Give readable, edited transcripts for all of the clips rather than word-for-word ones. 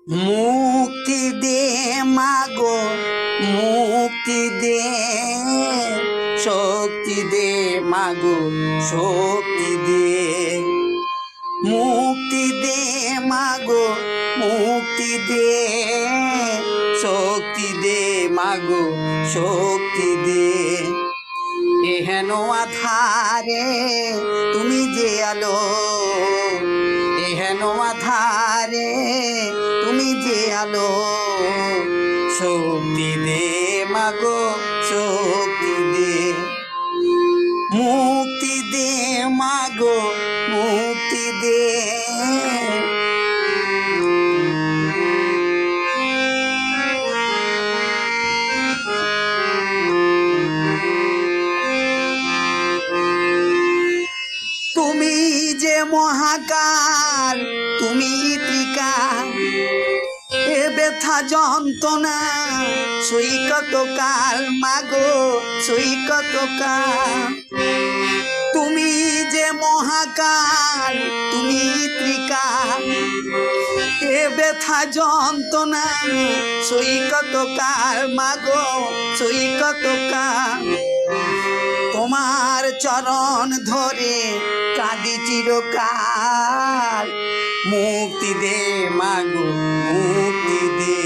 মুক্তি দে মাগো, মুক্তি দে, শক্তি দে মাগো, শক্তি দে। মুক্তি দে মাগো, মুক্তি দে, শক্তি দে মাগো, শক্তি দে। এহেন আধারে তুমি যে আলো, এহেন আধারে তুমি যে আলো, শক্তি দে মাগো, শক্তি দে। মুক্তি দে মাগো, মুক্তি দে। তুমি যে মহাকাল, তুমি ত্রিকাল, এ ব্যথা যন্ত্রণা সই কত কাল মাগো, সই কত কাল। তুমি যে মহাকাল, তুমি ত্রিকাল, এ ব্যথা যন্ত্রণা সই কত কাল মাগো, সই কত কাল। তোমার চরণ ধরে কাঁদি চিরকাল, মুক্তি দে মাগো, মুক্তি দে।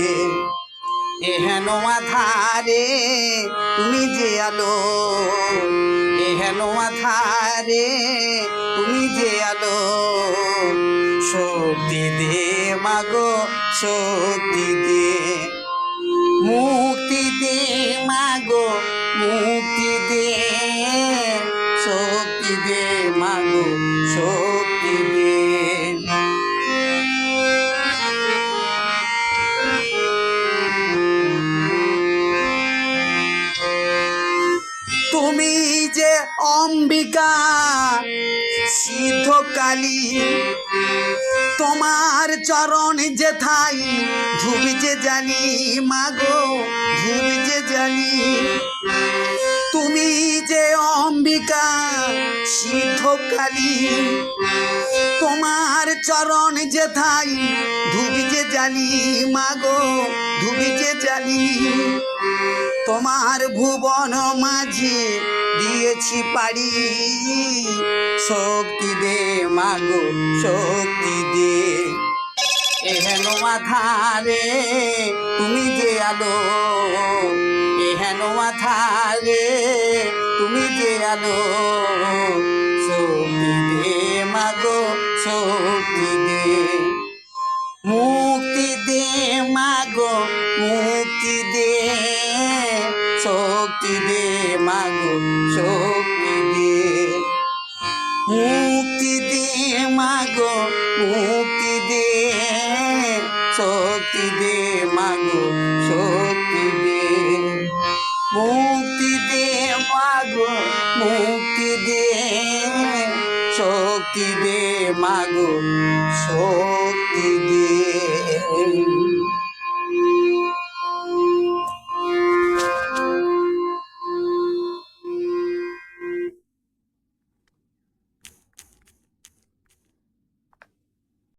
এহেন আধারে তুমি যে আলো, এহেন আধারে তুমি যে আলো, শক্তি দে মাগো, শক্তি দে। মুক্তি দে মাগো, মুক্তি দে, শক্তি দে মাগো, শক্তি দে। তুমি যে অম্বিকা সিদ্ধ কালী, তোমার চরণ যে থাই ধূপ যে জ্বালি মাগো, ধূপ যে জ্বালি। তুমি যে অম্বিকা সিদ্ধ কালী, তোমার চরণ যে থাই ধূপ যে জ্বালি মাগো, ধূপ যে জ্বালি। তোমার ভুবন মাঝে দিয়েছি পাড়ি, শক্তি দে মাগো, শক্তি দে। এহেন আধারে তুমি যে আলো, এহেন আধারে তুমি যে আলো, শক্তি দে মাগো, শক্তি দে। মুক্তি দে মাগো, মুক্তি দে, শক্তি দে মাগো, শক্তি দে। মুক্তি দে মাগো, মুক্তি দে, শক্তি দে মাগো, শক্তি দে। মুক্তি দে মাগো, মুক্তি দে, শক্তি দে মাগো, শক্তি।